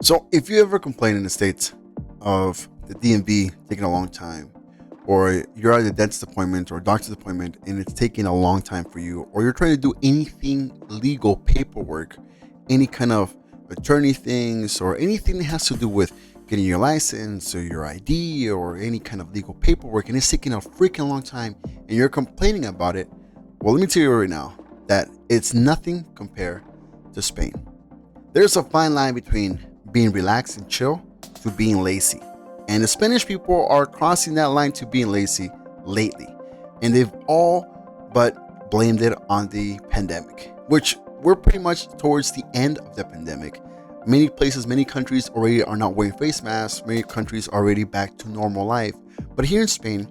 So, if you ever complain in the States of the DMV taking a long time, or you're at a dentist appointment or a doctor's appointment and it's taking a long time for you, or you're trying to do anything legal paperwork, any kind of attorney things, or anything that has to do with getting your license or your ID or any kind of legal paperwork, and it's taking a freaking long time and you're complaining about it, well, let me tell you right now that it's nothing compared to Spain. There's a fine line between being relaxed and chill to being lazy. And the Spanish people are crossing that line to being lazy lately. And they've all but blamed it on the pandemic, which we're pretty much towards the end of the pandemic. Many places, many countries already are not wearing face masks. Many countries are already back to normal life. But here in Spain,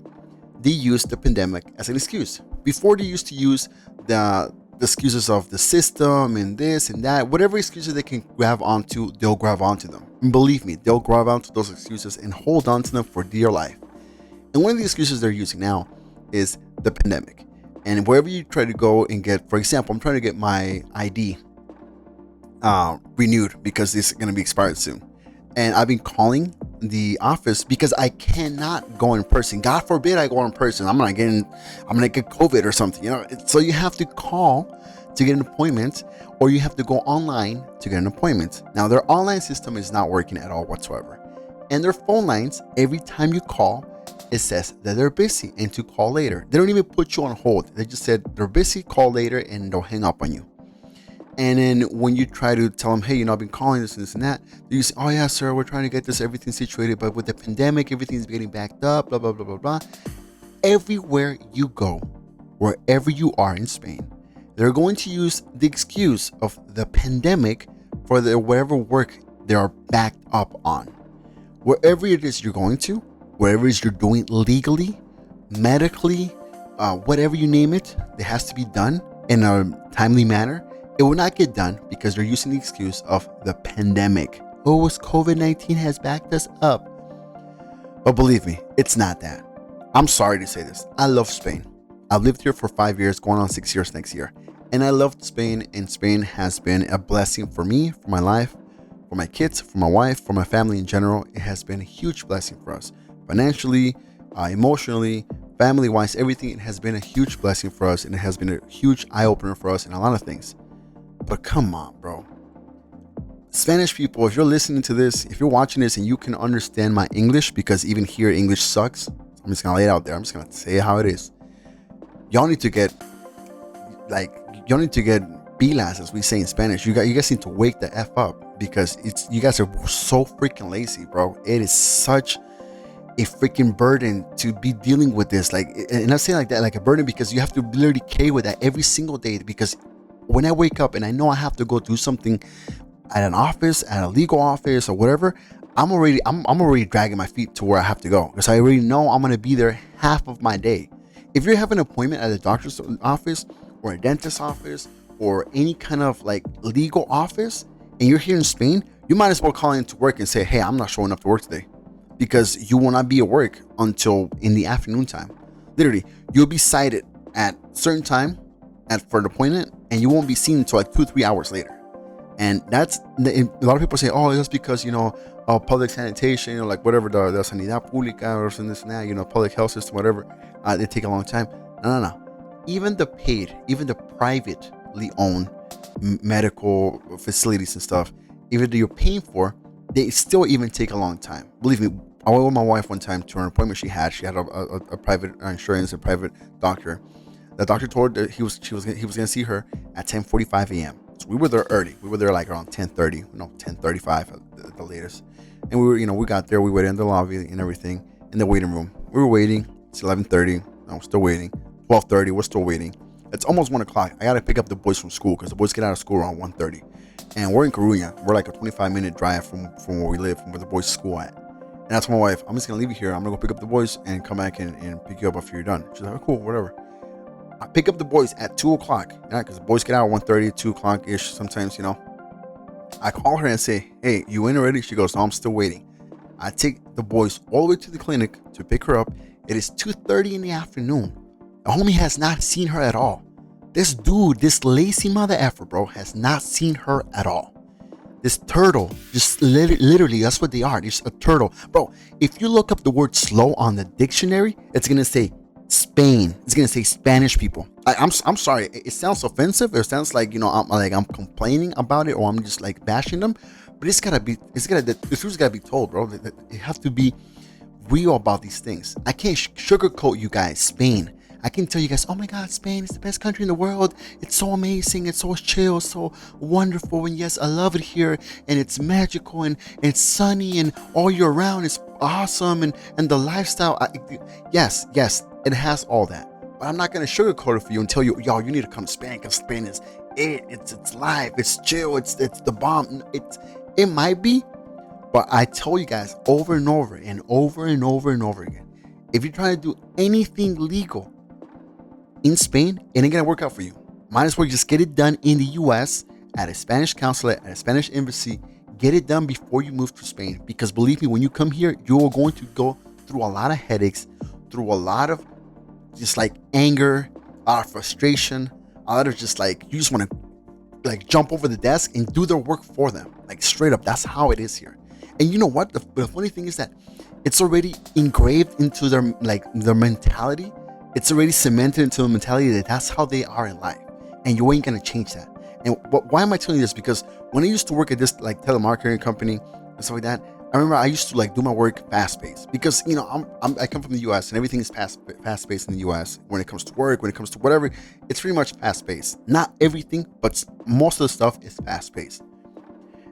they use the pandemic as an excuse. Before, they used to use the excuses of the system and this and that, whatever excuses they can grab onto, they'll grab onto them. And believe me, they'll grab onto those excuses and hold on to them for dear life. And one of the excuses they're using now is the pandemic. And wherever you try to go and get, for example, I'm trying to get my ID renewed because this is going to be expired soon. And I've been calling the office because I cannot go in person. God forbid I go in person. I'm gonna get COVID or something. So you have to call to get an appointment, or you have to go online to get an appointment. Now their online system is not working at all whatsoever, and their phone lines, every time you call, it says that they're busy and to call later. They don't even put you on hold. They just said they're busy, call later, and they'll hang up on you. And then when you try to tell them, hey, I've been calling this and this and that, you say, oh yeah, sir, we're trying to get everything situated, but with the pandemic, everything's getting backed up, blah, blah, blah, blah, blah. Everywhere you go, wherever you are in Spain, they're going to use the excuse of the pandemic for whatever work they are backed up on. Wherever it is you're going to, wherever it is you're doing legally, medically, whatever you name it, it has to be done in a timely manner. It will not get done because they're using the excuse of the pandemic. Oh, COVID-19 has backed us up. But believe me, it's not that. I'm sorry to say this. I love Spain. I've lived here for 5 years, going on 6 years next year. And I loved Spain, and Spain has been a blessing for me, for my life, for my kids, for my wife, for my family in general. It has been a huge blessing for us. Financially, emotionally, family-wise, everything. It has been a huge blessing for us, and it has been a huge eye-opener for us in a lot of things. But come on, bro. Spanish people, if you're listening to this, if you're watching this and you can understand my English, because even here English sucks, I'm just gonna lay it out there. I'm just gonna say how it is. Y'all need to get pilas, as we say in Spanish. You guys need to wake the F up, because you guys are so freaking lazy, bro. It is such a freaking burden to be dealing with this. And I'm saying like that, like a burden, because you have to literally carry with that every single day. Because when I wake up and I know I have to go do something at an office, at a legal office or whatever, I'm already dragging my feet to where I have to go, because I already know I'm going to be there half of my day. If you have an appointment at a doctor's office or a dentist's office or any kind of like legal office, and you're here in Spain, you might as well call into work and say, hey, I'm not showing up to work today, because you will not be at work until in the afternoon time. Literally, you'll be cited at certain time for an appointment, and you won't be seen until like 2-3 hours later. And that's a lot of people say, oh, that's because public sanitation, like whatever, the sanidad pública or something, this and that, public health system, whatever, they take a long time. No. Even the privately owned medical facilities and stuff, even though you're paying for, they still even take a long time. Believe me, I went with my wife one time to an appointment she had. She had a private insurance, a private doctor. The doctor told her that he was going to see her at 10:45 a.m. So we were there early. We were there like around 10:30, 10:35 at the latest. And we got there. We waited in the lobby and everything in the waiting room. We were waiting. It's 11:30. We're still waiting. 12:30. We're still waiting. It's almost 1 o'clock. I got to pick up the boys from school, because the boys get out of school around 1:30. And we're in Coruña. We're like a 25-minute drive from where we live, from where the boys' school at. And I told my wife, I'm just going to leave you here. I'm going to go pick up the boys and come back and pick you up after you're done. She's like, oh, cool, whatever. I pick up the boys at 2 o'clock, because the boys get out at 1:30, 2 o'clock ish sometimes, I call her and say, hey, you in already? She goes, no, I'm still waiting. I take the boys all the way to the clinic to pick her up. It is 2:30 in the afternoon. The homie has not seen her at all. This dude, this lazy mother effer, bro, has not seen her at all. This turtle, just literally, that's what they are. It's a turtle, bro. If you look up the word slow on the dictionary, it's gonna say Spain. It's gonna say Spanish people. I'm sorry. It sounds offensive. It sounds like, I'm complaining about it, or I'm just like bashing them. But the truth's gotta be told, bro. It has to be real about these things. I can't sugarcoat you guys. Spain. I can tell you guys, oh my God, Spain is the best country in the world. It's so amazing. It's so chill, so wonderful. And yes, I love it here. And it's magical, and it's sunny, and all year round it's awesome. And the lifestyle, yes, it has all that. But I'm not going to sugarcoat it for you and tell you, y'all, you need to come to Spain, because Spain is it. It's life. It's chill. It's the bomb. It might be, but I told you guys over and over and over and over and over again, if you're trying to do anything legal in Spain, it ain't gonna work out for you. Might as well just get it done in the US at a Spanish consulate, at a Spanish embassy. Get it done before you move to Spain, because believe me, when you come here, you are going to go through a lot of headaches, through a lot of just like anger, a lot of frustration, a lot of just like, you just want to like jump over the desk and do their work for them. Like straight up, that's how it is here. And you know what? The funny thing is that it's already engraved into their mentality. It's already cemented into the mentality that that's how they are in life, and you ain't gonna change that. And why am I telling you this? Because when I used to work at this like telemarketing company and stuff like that, I remember I used to like do my work fast paced, because I come from the US and everything is fast paced in the US. When it comes to work, when it comes to whatever, it's pretty much fast paced. Not everything, but most of the stuff is fast paced.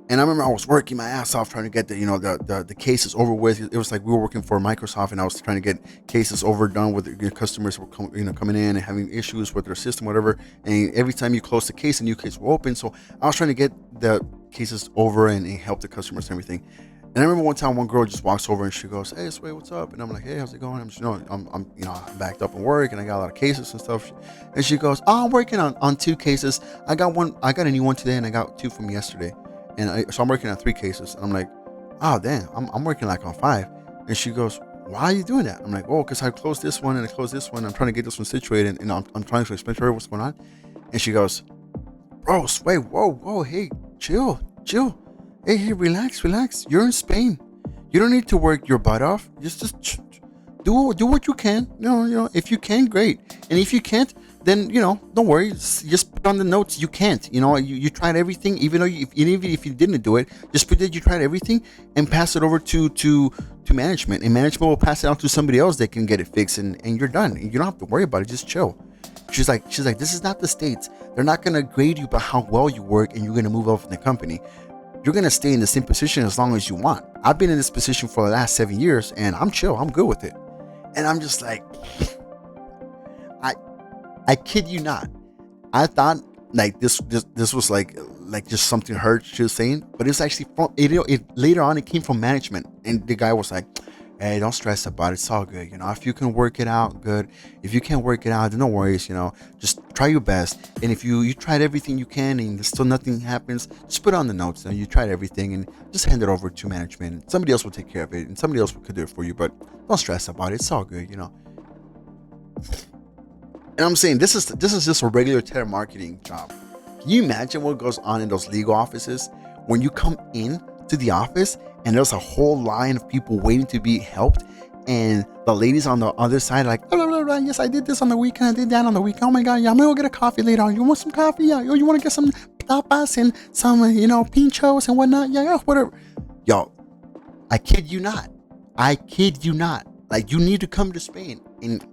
And I remember I was working my ass off trying to get the cases over with. It was like we were working for Microsoft, and I was trying to get cases overdone with the customers who were coming in and having issues with their system, whatever. And every time you close the case, a new case will open. So I was trying to get the cases over and help the customers and everything. And I remember one time one girl just walks over and she goes, "Hey, Sway, what's up?" And I'm like, "Hey, how's it going?" I'm just, I'm backed up in work and I got a lot of cases and stuff. And she goes, "Oh, I'm working on 2 cases. I got a new one today, and I got 2 from yesterday. So I'm working on 3 cases." And I'm like, "Oh, damn, I'm working like on 5. And she goes, "Why are you doing that?" I'm like, "Oh, because I closed this one and I closed this one. I'm trying to get this one situated, and I'm trying to explain to her what's going on." And she goes, "Bro, Sway, whoa, hey, chill. Hey, relax. You're in Spain. You don't need to work your butt off. Just do what you can. If you can, great. And if you can't, then don't worry. Just put on the notes you can't. You tried everything, even though even if you didn't do it, just put that you tried everything and pass it over to management, and management will pass it on to somebody else that can get it fixed, and you're done. You don't have to worry about it. Just chill." She's like, "This is not the States. They're not gonna grade you by how well you work, and you're gonna move up in the company. You're gonna stay in the same position as long as you want. I've been in this position for the last 7 years, and I'm chill. I'm good with it." And I'm just like, I kid you not. I thought like this was like just something her she was saying, but it's actually from it later on it came from management, and the guy was like, "Hey, don't stress about it. It's all good. If you can work it out, good. If you can't work it out, then no worries. Just try your best. And if you tried everything you can and still nothing happens, just put on the notes. You tried everything, and just hand it over to management. Somebody else will take care of it, and somebody else will do it for you. But don't stress about it. It's all good. And I'm saying this is just a regular telemarketing job. Can you imagine what goes on in those legal offices when you come in to the office and there's a whole line of people waiting to be helped, and the ladies on the other side are like, "Blah, blah, blah, blah. Yes, I did this on the weekend. I did that on the weekend. Oh my God, yeah, I'm gonna go get a coffee later on. You want some coffee? Yeah. You want to get some tapas and some pinchos and whatnot? Yeah, whatever." Yo, I kid you not. Like, you need to come to Spain and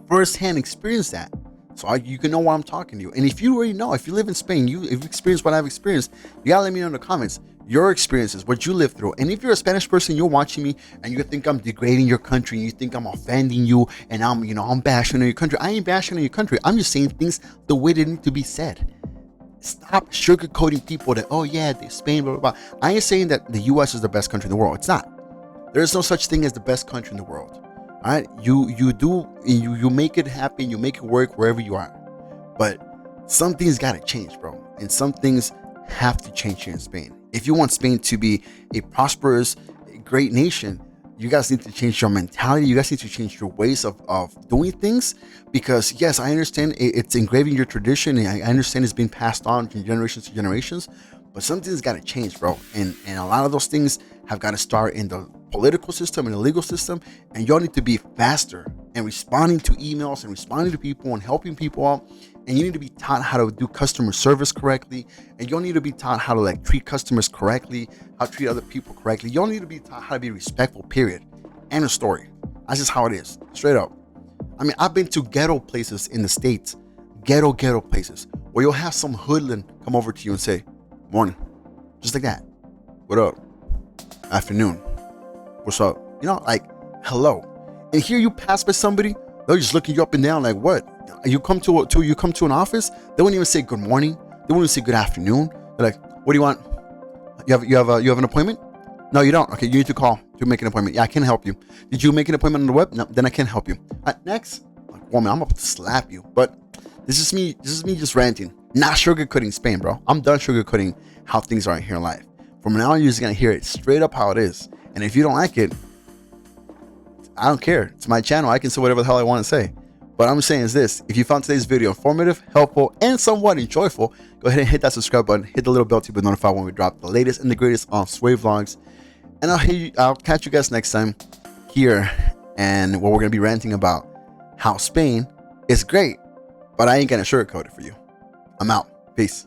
firsthand experience that, so you can know what I'm talking to you. And if you already know, if you live in Spain, if you've experienced what I've experienced, you gotta let me know in the comments your experiences, what you lived through. And if you're a Spanish person, you're watching me and you think I'm degrading your country, and you think I'm offending you, and I'm bashing on your country. I ain't bashing on your country. I'm just saying things the way they need to be said. Stop sugarcoating people that, "Oh yeah, Spain, blah blah blah." I ain't saying that the US is the best country in the world. It's not. There is no such thing as the best country in the world. All right, you make it happen, you make it work wherever you are. But some things gotta change, bro, and some things have to change here in Spain. If you want Spain to be a prosperous, great nation, you guys need to change your mentality. You guys need to change your ways of doing things. Because yes, I understand it's engraving your tradition, and I understand it's being passed on from generations to generations. But something's got to change, bro. And a lot of those things have got to start in the political system and the legal system. And y'all need to be faster and responding to emails and responding to people and helping people out. And you need to be taught how to do customer service correctly. And you'll need to be taught how to like treat customers correctly, how to treat other people correctly. You'll need to be taught how to be respectful, period. End of story. That's just how it is. Straight up. I mean, I've been to ghetto places in the States, ghetto places, where you'll have some hoodlum come over to you and say, morning. Just like that. What up? Afternoon. What's up? You know, like, hello. And here you pass by somebody, they'll just look at you up and down like, what? You come to an office, they won't even say good morning. They won't even say good afternoon. They're like, what do you want? You have an appointment? No, you don't. Okay, you need to call to make an appointment. Yeah, I can help you. Did you make an appointment on the web? No, then I can't help you. Next. Like, woman, I'm about to slap you. But this is me just ranting. Not sugarcoating Spain, bro. I'm done sugarcoating how things are here in life. From now on, you're just gonna hear it straight up how it is. And if you don't like it, I don't care. It's my channel. I can say whatever the hell I want to say. But I'm saying is this: if you found today's video informative, helpful, and somewhat enjoyable, go ahead and hit that subscribe button, hit the little bell to be notified when we drop the latest and the greatest on Sway Vlogs. And I'll catch you guys next time here, and what we're gonna be ranting about how Spain is great, but I ain't gonna sugarcoat it for you. I'm out. Peace.